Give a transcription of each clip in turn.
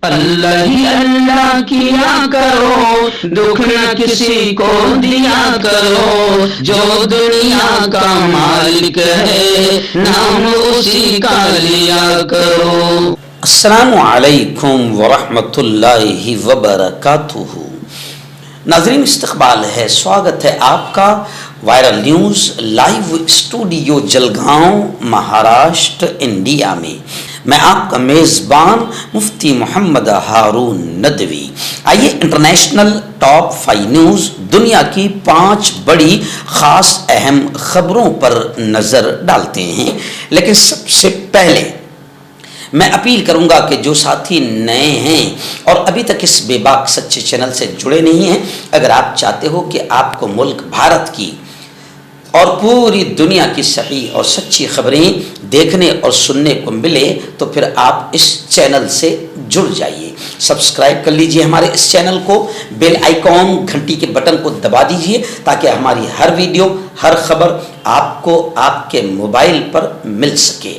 اللہ ہی اللہ کیا کرو، دکھ نہ کسی کو دیا کرو، جو دنیا کا مالک ہے نام اسی کا لیا کرو۔ السلام علیکم ورحمۃ اللہ وبرکاتہ۔ ناظرین، استقبال ہے، سواگت ہے آپ کا viral news live studio Jalgaon, Maharashtra, India میں۔ میں آپ کا میزبان مفتی محمد ہارون ندوی۔ آئیے انٹرنیشنل ٹاپ 5 نیوز، دنیا کی 5 بڑی خاص اہم خبروں پر نظر ڈالتے ہیں۔ لیکن سب سے پہلے میں اپیل کروں گا کہ جو ساتھی نئے ہیں اور ابھی تک اس بے باک سچے چینل سے جڑے نہیں ہیں، اگر آپ چاہتے ہو کہ آپ کو ملک بھارت کی اور پوری دنیا کی صحیح اور سچی خبریں دیکھنے اور سننے کو ملے تو پھر آپ اس چینل سے جڑ جائیے۔ سبسکرائب کر لیجئے ہمارے اس چینل کو، بیل آئیکن گھنٹی کے بٹن کو دبا دیجئے تاکہ ہماری ہر ویڈیو، ہر خبر آپ کو آپ کے موبائل پر مل سکے۔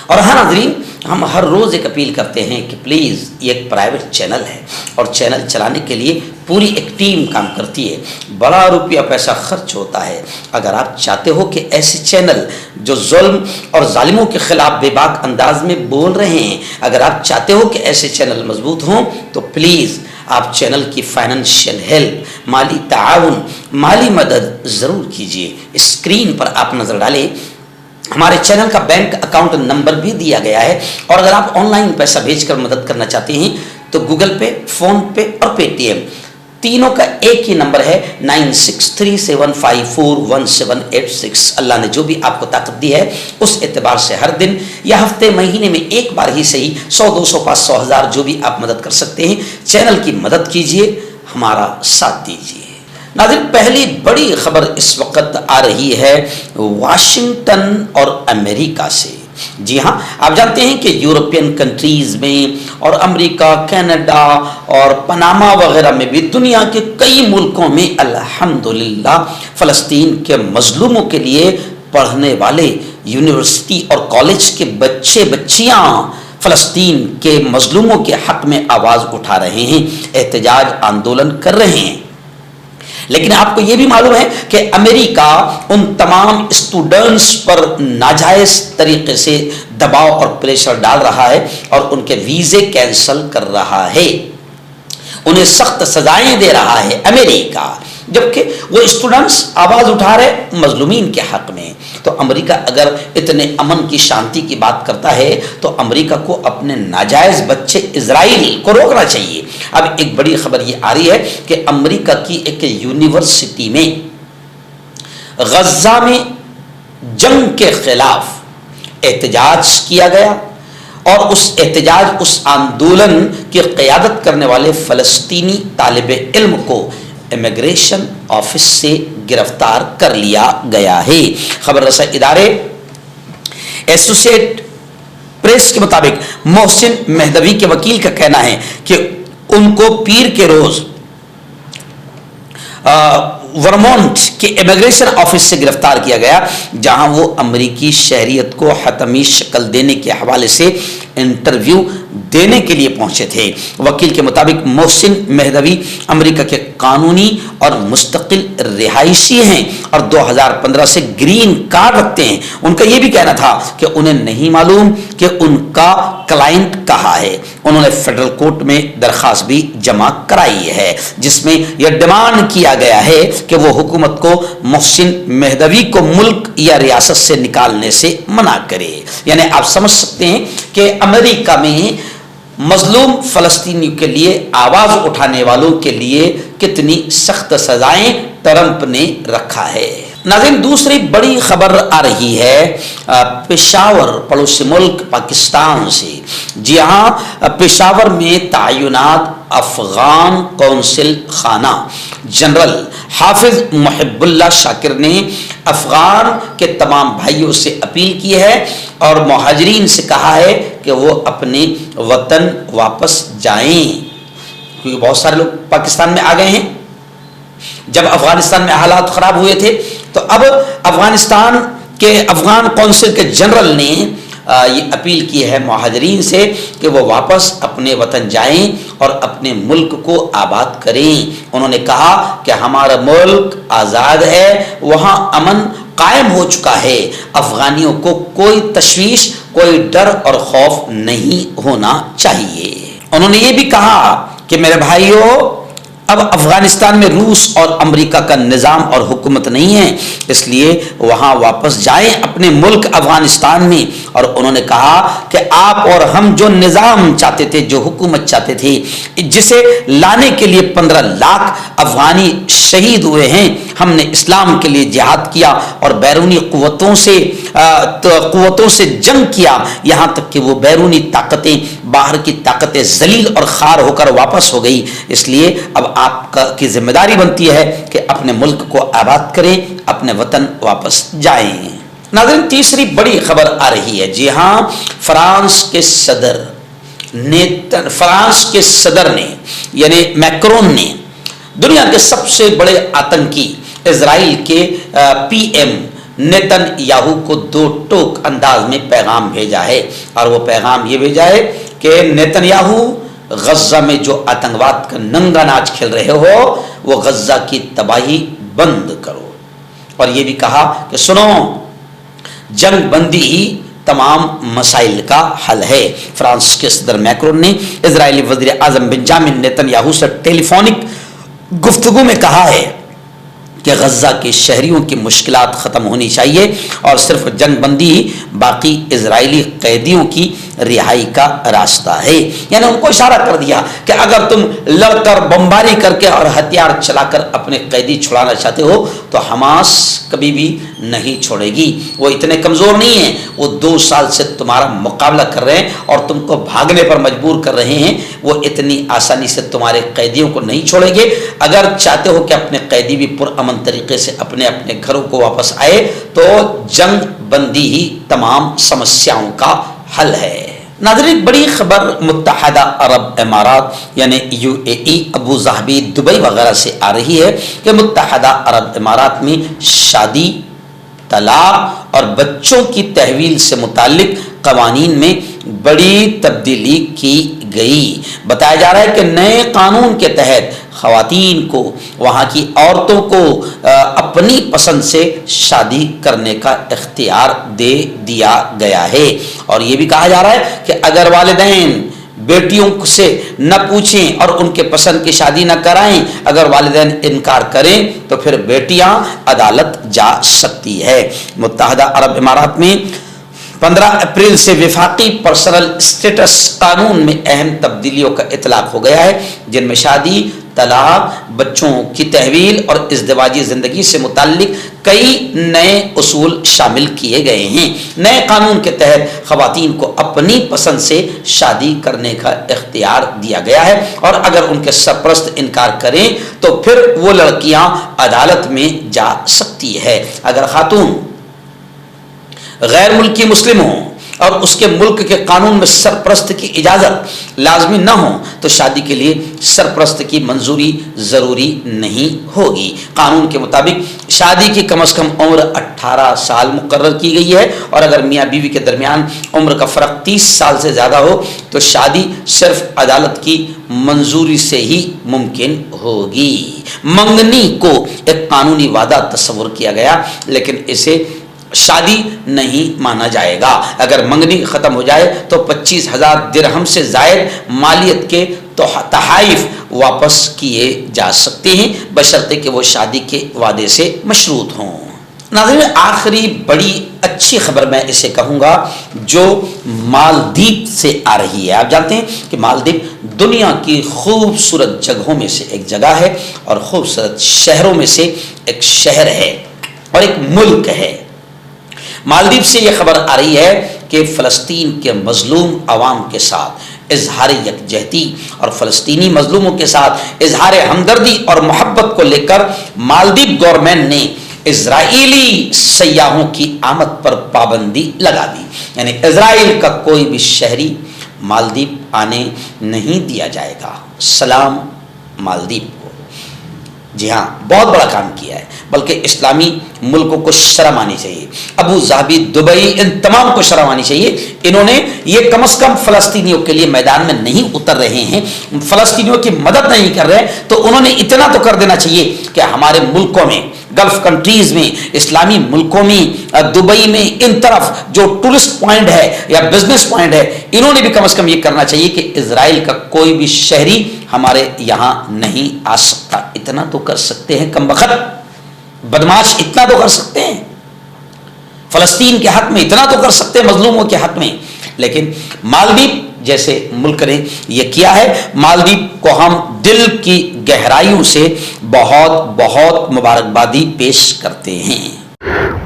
اور ہاں ناظرین، ہم ہر روز ایک اپیل کرتے ہیں کہ پلیز، یہ ایک پرائیویٹ چینل ہے اور چینل چلانے کے لیے پوری ایک ٹیم کام کرتی ہے، بڑا روپیہ پیسہ خرچ ہوتا ہے۔ اگر آپ چاہتے ہو کہ ایسے چینل جو ظلم اور ظالموں کے خلاف بے باک انداز میں بول رہے ہیں، اگر آپ چاہتے ہو کہ ایسے چینل مضبوط ہوں تو پلیز آپ چینل کی فائنینشیل ہیلپ، مالی تعاون، مالی مدد ضرور کیجیے۔ اسکرین پر آپ نظر ڈالیں، ہمارے چینل کا بینک اکاؤنٹ نمبر بھی دیا گیا ہے، اور اگر آپ آن لائن پیسہ بھیج کر مدد کرنا چاہتے ہیں تو گوگل پے، فون پے اور پے ٹی ایم تینوں کا ایک ہی نمبر ہے 9637541786۔ اللہ نے جو بھی آپ کو طاقت دی ہے اس اعتبار سے ہر دن یا ہفتے، مہینے میں ایک بار ہی صحیح 100، 200، 500، 1000 جو بھی آپ مدد کر سکتے ہیں، چینل کی مدد کیجیے، ہمارا ساتھ دیجیے۔ ناظرین، پہلی بڑی خبر اس وقت آ رہی ہے واشنگٹن اور امریکہ سے۔ جی ہاں، آپ جانتے ہیں کہ یورپین کنٹریز میں اور امریکہ، کینیڈا اور پاناما وغیرہ میں بھی، دنیا کے کئی ملکوں میں الحمدللہ فلسطین کے مظلوموں کے لیے پڑھنے والے یونیورسٹی اور کالج کے بچے بچیاں فلسطین کے مظلوموں کے حق میں آواز اٹھا رہے ہیں، احتجاج آندولن کر رہے ہیں۔ لیکن آپ کو یہ بھی معلوم ہے کہ امریکہ ان تمام اسٹوڈنٹس پر ناجائز طریقے سے دباؤ اور پریشر ڈال رہا ہے اور ان کے ویزے کینسل کر رہا ہے، انہیں سخت سزائیں دے رہا ہے امریکہ، جبکہ وہ اسٹوڈنٹس آواز اٹھا رہے مظلومین کے حق میں۔ تو امریکہ اگر اتنے امن کی، شانتی کی بات کرتا ہے تو امریکہ کو اپنے ناجائز بچے اسرائیل کو روکنا چاہیے۔ اب ایک بڑی خبر یہ آ رہی ہے کہ امریکہ کی ایک یونیورسٹی میں غزہ میں جنگ کے خلاف احتجاج کیا گیا، اور اس احتجاج، اس آندولن کی قیادت کرنے والے فلسطینی طالب علم کو امیگریشن آفس سے گرفتار کر لیا گیا ہے۔ خبر رساں ادارے ایسوسیٹ پریس کے مطابق محسن مہدوی کے وکیل کا کہنا ہے کہ ان کو پیر کے روز ورمونٹ کے امیگریشن آفس سے گرفتار کیا گیا، جہاں وہ امریکی شہریت کو حتمی شکل دینے کے حوالے سے انٹرویو دینے کے لیے پہنچے تھے۔ وکیل کے مطابق محسن مہدوی امریکہ کے قانونی اور مستقل رہائشی ہیں اور 2015 سے گرین کارڈ رکھتے ہیں۔ ان کا یہ بھی کہنا تھا کہ انہیں نہیں معلوم کہ ان کا کلائنٹ کہاں ہے۔ انہوں نے فیڈرل کورٹ میں درخواست بھی جمع کرائی ہے، جس میں یہ ڈیمانڈ کیا گیا ہے کہ وہ حکومت کو محسن مہدوی کو ملک یا ریاست سے نکالنے سے منع کرے۔ یعنی آپ سمجھ سکتے ہیں کہ امریکہ میں مظلوم فلسطینیوں کے لیے، آواز اٹھانے والوں کے لیے کتنی سخت سزائیں ٹرمپ نے رکھا ہے۔ ناظرین، دوسری بڑی خبر آ رہی ہے پشاور، پڑوسی ملک پاکستان سے۔ جی ہاں، پشاور میں تعینات افغان قونصل خانہ جنرل حافظ محب اللہ شاکر نے افغان کے تمام بھائیوں سے اپیل کی ہے اور مہاجرین سے کہا ہے کہ وہ اپنے وطن واپس جائیں، کیونکہ بہت سارے لوگ پاکستان میں آ گئے ہیں۔ جب افغانستان میں حالات خراب ہوئے تھے تو اب افغانستان کے افغان قونصل کے جنرل نے یہ اپیل کی ہے مہاجرین سے کہ وہ واپس اپنے وطن جائیں اور اپنے ملک کو آباد کریں۔ انہوں نے کہا کہ ہمارا ملک آزاد ہے، وہاں امن قائم ہو چکا ہے، افغانیوں کو کوئی تشویش، کوئی ڈر اور خوف نہیں ہونا چاہیے۔ انہوں نے یہ بھی کہا کہ میرے بھائیوں، اب افغانستان میں روس اور امریکہ کا نظام اور حکومت نہیں ہے، اس لیے وہاں واپس جائیں اپنے ملک افغانستان میں۔ اور انہوں نے کہا کہ آپ اور ہم جو نظام چاہتے تھے، جو حکومت چاہتے تھے، جسے لانے کے لیے 15 لاکھ افغانی شہید ہوئے ہیں، ہم نے اسلام کے لیے جہاد کیا اور بیرونی قوتوں سے جنگ کیا، یہاں تک کہ وہ بیرونی طاقتیں، باہر کی طاقتیں ذلیل اور خوار ہو کر واپس ہو گئی۔ اس لیے اب آپ کی ذمہ داری بنتی ہے کہ اپنے ملک کو آباد کریں، اپنے وطن واپس جائیں۔ ناظرین، تیسری بڑی خبر آ رہی ہے۔ جی ہاں، فرانس کے صدر نے یعنی میکرون نے دنیا کے سب سے بڑے آتنکی اسرائیل کے پی ایم نیتن یاہو کو 2 ٹوک انداز میں پیغام بھیجا ہے، اور وہ پیغام یہ بھیجا ہے کہ نیتن یاہو، غزہ میں جو آتنکواد کا ننگا ناچ کھیل رہے ہو، وہ غزہ کی تباہی بند کرو۔ اور یہ بھی کہا کہ سنو، جنگ بندی ہی تمام مسائل کا حل ہے۔ فرانس کے صدر میکرون نے اسرائیلی وزیر اعظم بنجامن نیتن یاہو سے ٹیلی فونک گفتگو میں کہا ہے کہ غزہ کے شہریوں کی مشکلات ختم ہونی چاہیے اور صرف جنگ بندی باقی اسرائیلی قیدیوں کی رہائی کا راستہ ہے۔ یعنی ان کو اشارہ کر دیا کہ اگر تم لڑ کر، بمباری کر کے اور ہتھیار چلا کر اپنے قیدی چھڑانا چاہتے ہو تو حماس کبھی بھی نہیں چھوڑے گی۔ وہ اتنے کمزور نہیں ہیں، وہ 2 سال سے تمہارا مقابلہ کر رہے ہیں اور تم کو بھاگنے پر مجبور کر رہے ہیں، وہ اتنی آسانی سے تمہارے قیدیوں کو نہیں چھوڑیں گے۔ اگر چاہتے ہو کہ اپنے قیدی بھی پرامن طریقے سے اپنے اپنے گھروں کو واپس آئے تو جنگ بندی ہی تمام سمسیاؤں کا حل ہے۔ ناظرین، بڑی خبر متحدہ عرب امارات یعنی UAE، ابو ظہبی، دبئی وغیرہ سے آ رہی ہے کہ متحدہ عرب امارات میں شادی، طلاق اور بچوں کی تحویل سے متعلق قوانین میں بڑی تبدیلی کی گئی۔ بتایا جا رہا ہے کہ نئے قانون کے تحت خواتین کو، وہاں کی عورتوں کو اپنی پسند سے شادی کرنے کا اختیار دے دیا گیا ہے۔ اور یہ بھی کہا جا رہا ہے کہ اگر والدین بیٹیوں سے نہ پوچھیں اور ان کے پسند کی شادی نہ کرائیں، اگر والدین انکار کریں تو پھر بیٹیاں عدالت جا سکتی ہے۔ متحدہ عرب امارات میں 15 اپریل سے وفاقی پرسنل اسٹیٹس قانون میں اہم تبدیلیوں کا اطلاق ہو گیا ہے، جن میں شادی، طلاق، بچوں کی تحویل اور ازدواجی زندگی سے متعلق کئی نئے اصول شامل کیے گئے ہیں۔ نئے قانون کے تحت خواتین کو اپنی پسند سے شادی کرنے کا اختیار دیا گیا ہے، اور اگر ان کے سرپرست انکار کریں تو پھر وہ لڑکیاں عدالت میں جا سکتی ہے۔ اگر خاتون غیر ملکی مسلم ہوں اور اس کے ملک کے قانون میں سرپرست کی اجازت لازمی نہ ہو تو شادی کے لیے سرپرست کی منظوری ضروری نہیں ہوگی۔ قانون کے مطابق شادی کی کم از کم عمر 18 سال مقرر کی گئی ہے، اور اگر میاں بیوی کے درمیان عمر کا فرق 30 سال سے زیادہ ہو تو شادی صرف عدالت کی منظوری سے ہی ممکن ہوگی۔ منگنی کو ایک قانونی وعدہ تصور کیا گیا، لیکن اسے شادی نہیں مانا جائے گا۔ اگر منگنی ختم ہو جائے تو 25,000 درہم سے زائد مالیت کے تحائف واپس کیے جا سکتے ہیں، بشرطے کہ وہ شادی کے وعدے سے مشروط ہوں۔ ناظرین، آخری بڑی اچھی خبر میں اسے کہوں گا جو مالدیپ سے آ رہی ہے۔ آپ جانتے ہیں کہ مالدیپ دنیا کی خوبصورت جگہوں میں سے ایک جگہ ہے اور خوبصورت شہروں میں سے ایک شہر ہے اور ایک ملک ہے۔ مالدیپ سے یہ خبر آ رہی ہے کہ فلسطین کے مظلوم عوام کے ساتھ اظہار یکجہتی اور فلسطینی مظلوموں کے ساتھ اظہار ہمدردی اور محبت کو لے کر مالدیپ گورنمنٹ نے اسرائیلی سیاحوں کی آمد پر پابندی لگا دی، یعنی اسرائیل کا کوئی بھی شہری مالدیپ آنے نہیں دیا جائے گا۔ سلام مالدیپ کو۔ جی ہاں بہت بڑا کام کیا ہے، بلکہ اسلامی ملکوں کو شرم آنی چاہیے، ابو ظہبی، دبئی، ان تمام کو شرم آنی چاہیے۔ انہوں نے یہ کم از کم فلسطینیوں کے لیے میدان میں نہیں اتر رہے ہیں، فلسطینیوں کی مدد نہیں کر رہے، تو انہوں نے اتنا تو کر دینا چاہیے کہ ہمارے ملکوں میں، گلف کنٹریز میں، اسلامی ملکوں میں، دبئی میں، ان طرف جو ٹورسٹ پوائنٹ ہے یا بزنس پوائنٹ ہے، انہوں نے بھی کم از کم یہ کرنا چاہیے کہ اسرائیل کا کوئی بھی شہری ہمارے یہاں نہیں آ سکتا۔ اتنا تو کر سکتے ہیں کم بخت بدماش، اتنا تو کر سکتے ہیں فلسطین کے حق میں، اتنا تو کر سکتے ہیں مظلوموں کے حق میں۔ لیکن مالدیپ جیسے ملک نے یہ کیا ہے، مالدیپ کو ہم دل کی گہرائیوں سے بہت بہت مبارکبادی پیش کرتے ہیں۔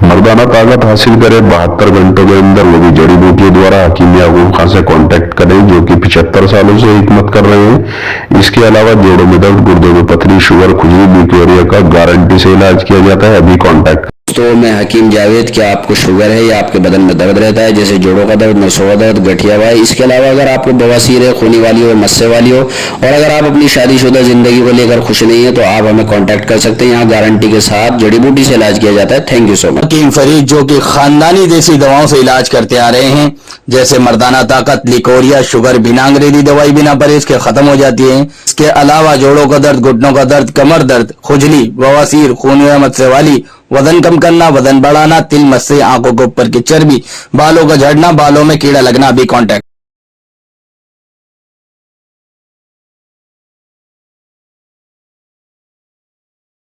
مردانہ طاقت حاصل کرے 72 گھنٹوں کے اندر، وہ بھی جڑی بوٹیوں دوارا حکیم یعقوب خان سے کانٹیکٹ کریں جو کہ 75 سالوں سے حکمت کر رہے ہیں۔ اس کے علاوہ جوڑوں میں درد، گردوں میں پتھری، شوگر، کھجلی، بیکٹیریا کا گارنٹی سے علاج کیا جاتا ہے۔ ابھی کانٹیکٹ۔ تو میں حکیم جاوید، کیا آپ کو شوگر ہے یا آپ کے بدن میں درد رہتا ہے جیسے جوڑوں کا درد، نسوں کا درد، گٹھیا ہوا ہے؟ اس کے علاوہ اگر آپ کو بواسیر ہے، خونی والی ہو، مسے والی ہو، اور اگر آپ اپنی شادی شدہ زندگی کو لے کر خوش نہیں ہیں تو آپ ہمیں کانٹیکٹ کر سکتے ہیں۔ یہاں گارنٹی کے ساتھ جڑی بوٹی سے علاج کیا جاتا ہے۔ تھینک یو سو مچ۔ حکیم فرید جو کہ خاندانی دیسی دواؤں سے علاج کرتے آ رہے ہیں، جیسے مردانہ طاقت، لیکوریا، شوگر بنا انگریزی دوائی بنا پرہیز کے ختم ہو جاتی ہے۔ اس کے علاوہ جوڑوں کا درد، گھٹنوں کا درد، کمر درد، کھجلی، بواسیر، خون یا مسے والی، وزن کم کرنا، وزن بڑھانا، تل، مسے، آنکھوں کے اوپر کی چربی، بالوں کا جھڑنا، بالوں میں کیڑا لگنا، بھی کانٹیکٹ